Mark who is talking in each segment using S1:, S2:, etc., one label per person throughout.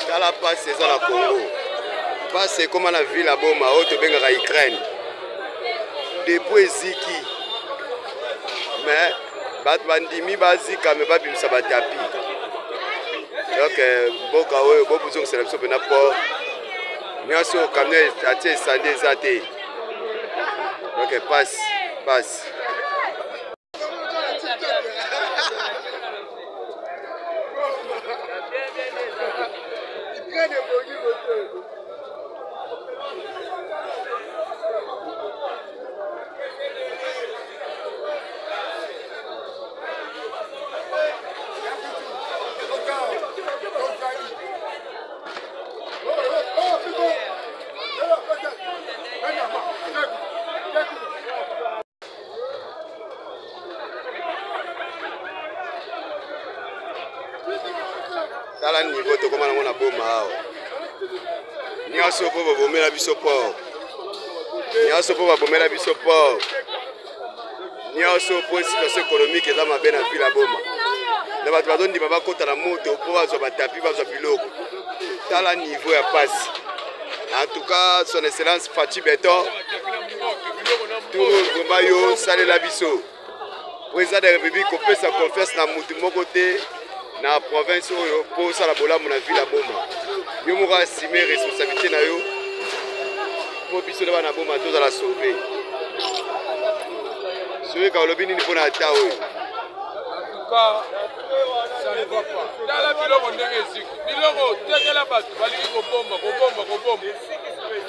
S1: Tala passe eza na Congo. Passe comme na ville à Boma, oto benga Ukraine. Depuis Ziki. Mais bat bandimi bazika me babimisa batapi. Donc boka oyo bobuzo kusala biso pena port. Nyaso camion atie sande zate. Donc passe. Tala niveau to koma na Boma awa. Nyaso po bomela biso port. Nyaso po bomela biso port. Nyaso po situation économique eza mabe na ville ya Boma. Na bato bazondi baba kota na moto po bazwa batapi bazwa biloko. Tala niveau ya passe. En tout cas, son excellence Fachi Beton. Tout le monde yo salela biso. Président de la République kopesa confiance na mutu moko te. Na province oyo pour ça la bolamu na ville ya Boma. Yo moko assumer responsabilité na yo. Po biso na bana Boma toza la sauver. Soyez ka lobi nini pona ata oyo.
S2: En tout cas, ça ne va pas. Dans la biloko ndenge eziki. Biloko tekela bato balingi kobomba.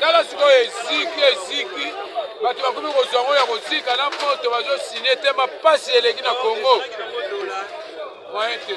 S2: Dans la siko eziki. Bato bakomi kozwango ya kozika na moto bazosine te mapasi eleki na Congo. Moyen te.